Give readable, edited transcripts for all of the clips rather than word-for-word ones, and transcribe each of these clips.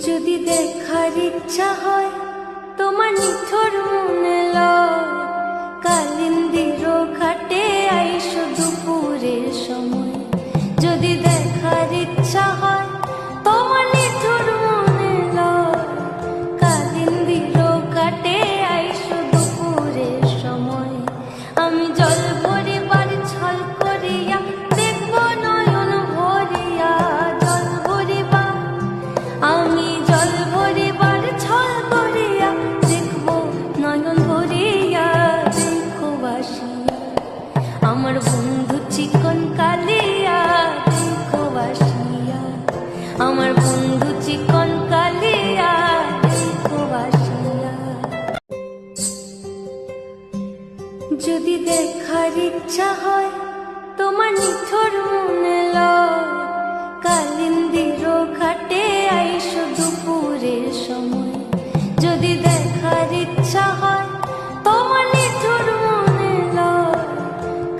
যদি দেখার ইচ্ছা হয় তোমার নিথর মনে লয়, কালিন্দির ঘাটে আইসো দুপুরের সময়। যদি দেখার ইচ্ছা হয় তোমার নিথর মনে লয়, কালিন্দির ঘাটে আইসো দুপুরের সময়। আমি জল ভরিবার ছল করিয়া দেখব নয়ন ভরিয়া, জল ভরিবা আমি জল ভরিবার ছল করিয়া দেখব নয়ন ভরিয়া। দেখো বাসিয়া আমার বন্ধু চিকন কালিয়া, দেখো বাসিয়া আমার বন্ধু চিকন কালিয়া, দেখো বাসিয়া। যদি দেখার ইচ্ছা হয় তোমার নিথর মনে লয়, কালিন্দির ঘাটে আইসো দুপুরের সময়। যদি দেখার ইচ্ছা হয় তোমার নিথর মনে লয়,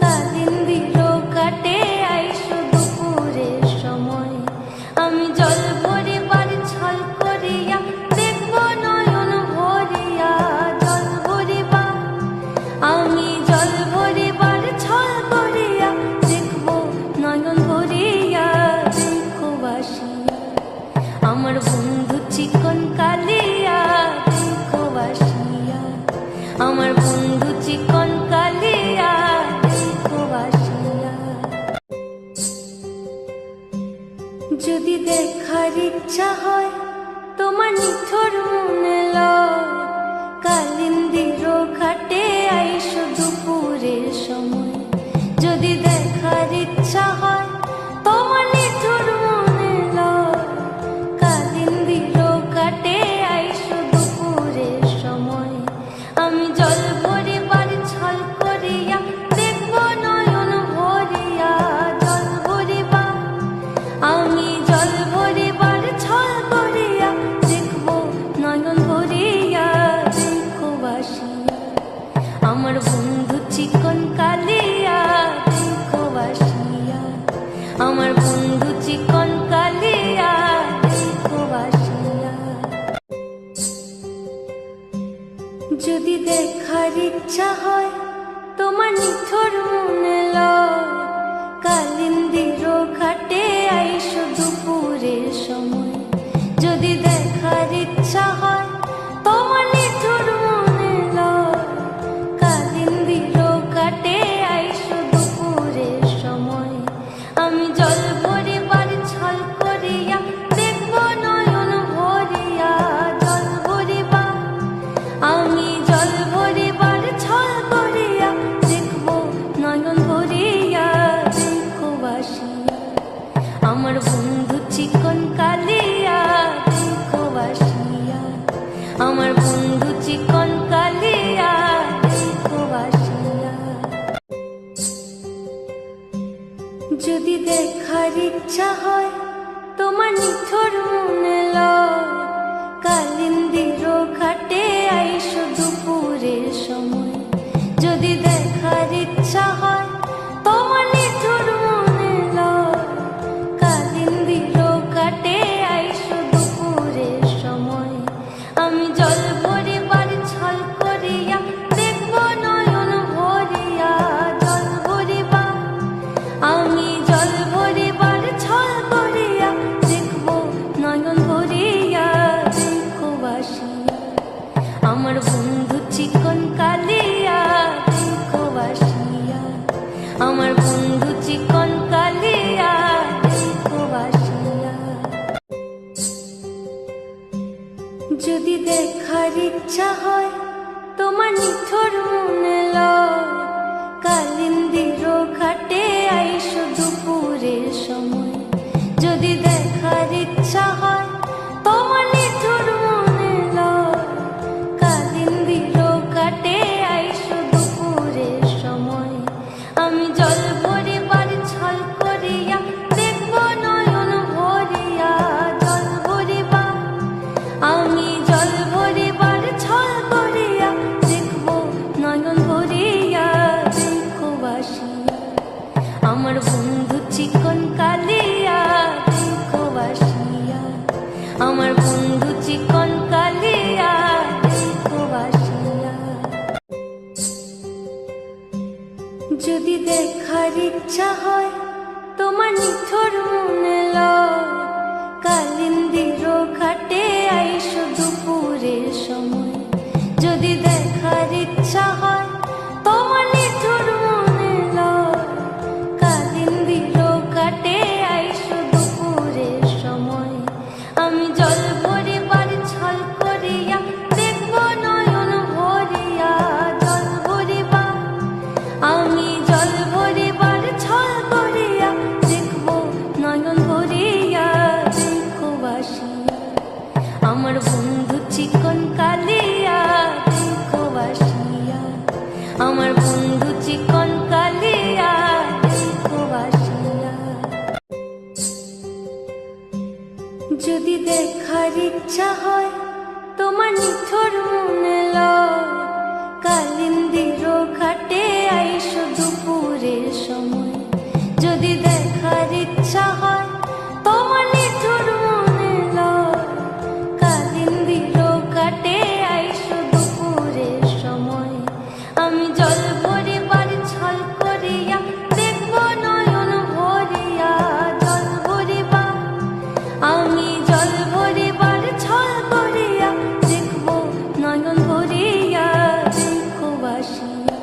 কালিন্দির ঘাটে আইসো দুপুরের সময়। আমি জল ভরিবার ছল করিয়া দেখব নয়ন ভরিয়া, জল ভরিবা আমি জল ভরিবার ছল করিয়া দেখব নয়ন ভরিয়া। দেখো বাসিয়া আমার বন্ধু চিকন কালিয়া, দেখো বাসিয়া আমার বন্ধু চিকন কালিয়া, দেখো বাসিয়া। যদি দেখার ইচ্ছা হয় তোমার নিথর মনে লয়, কালিন্দির ঘাটে আইসো দুপুরের সময়। যদি দেখার ইচ্ছা হয় তোমার নিথর মনে লয়, কালিন্দির ঘাটে আইসো দুপুরের সময়। আমি জল ভরিবার ছল করিয়া দেখব নয়ন ভরিয়া, জল ভরিবা আমি জল ভরিবার ছল করিয়া দেখব নয়ন ভরিয়া। দেখো বাসিয়া আমার বন্ধু চিকন কালিয়া, দেখো বাসিয়া আমার বন্ধু চিকন কালিয়া, দেখো বাসিয়া। যদি দেখার ইচ্ছা হয় তোমার নিথর মনে লয়, কালিন্দির ঘাটে আইসো দুপুরের সময়। যদি দেখার ইচ্ছা হয় তোমার নিথর মনে লয়, কালিন্দির ঘাটে আইসো দুপুরের সময়। আমি জল ভরিবার ছল করিয়া দেখব নয়ন ভরিয়া, জল ভরিবা আমি জল ভরিবার ছল করিয়া দেখব নয়ন ভরিয়া। দেখো বাসিয়া আমার বন্ধু চিকন কালিয়া, দেখো বাসিয়া আমার বন্ধু চিকন কালিয়া, দেখো বাসিয়া। যদি দেখার ইচ্ছা হয় তোমার নিথর মনে লয়, কালিন্দির ঘাটে আইসো দুপুরের সময়। যদি দেখার ইচ্ছা হয় তোমার নিথর মনে লয়, কালিন্দির ঘাটে আইসো দুপুরের সময়। আমি জল ভরিবার ছল করিয়া দেখব নয়ন ভরিয়া, জল ভরিবা আমি জল ভরিবার ছল করিয়া দেখব নয়ন ভরিয়া। দেখো বাসিয়া আমার বন্ধু চিকন কালিয়া, দেখো বাসিয়া আমার বন্ধু চিকন কালিয়া, দেখো বাসিয়া। যদি দেখার ইচ্ছা হয় তোমার নিথর মনে লয়, কালিন্দির ঘাটে আইসো দুপুরের সময়। যদি দেখার ইচ্ছা হয় তোমার নিথর মনে লয়, কালিন্দির ঘাটে আইসো দুপুরের সময়। আমি জল ভরিবার ছল করিয়া দেখব নয়ন ভরিয়া, জল ভরিবা আমি জল ভরিবার ছল করিয়া যদি দেখার ইচ্ছা হয় তোমার নিথর মনে লয়, কালিন্দির ঘাটে আইসো দুপুরের সময়। যদি দেখার ইচ্ছা হয় তোমার নিথর মনে লয়, কালিন্দির ঘাটে আইসো দুপুরের সময়। আমি জল ভরিবার ছল করিয়া দেখব নয়ন ভরিয়া, জল ভরিবা আমি জল ভরিবার ছল করিয়া দেখব নয়ন ভরিয়া। দেখো বাসিয়া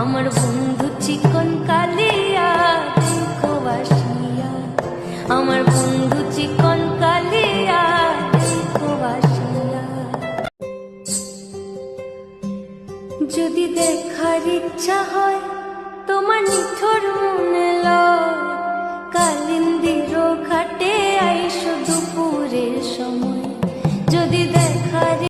আমার বন্ধু চিকন কালিয়া, দেখো বাসিয়া আমার বন্ধু চিকন কালিয়া, দেখো বাসিয়া। যদি দেখার ইচ্ছা হয় তোমার নিথর মনে লয়,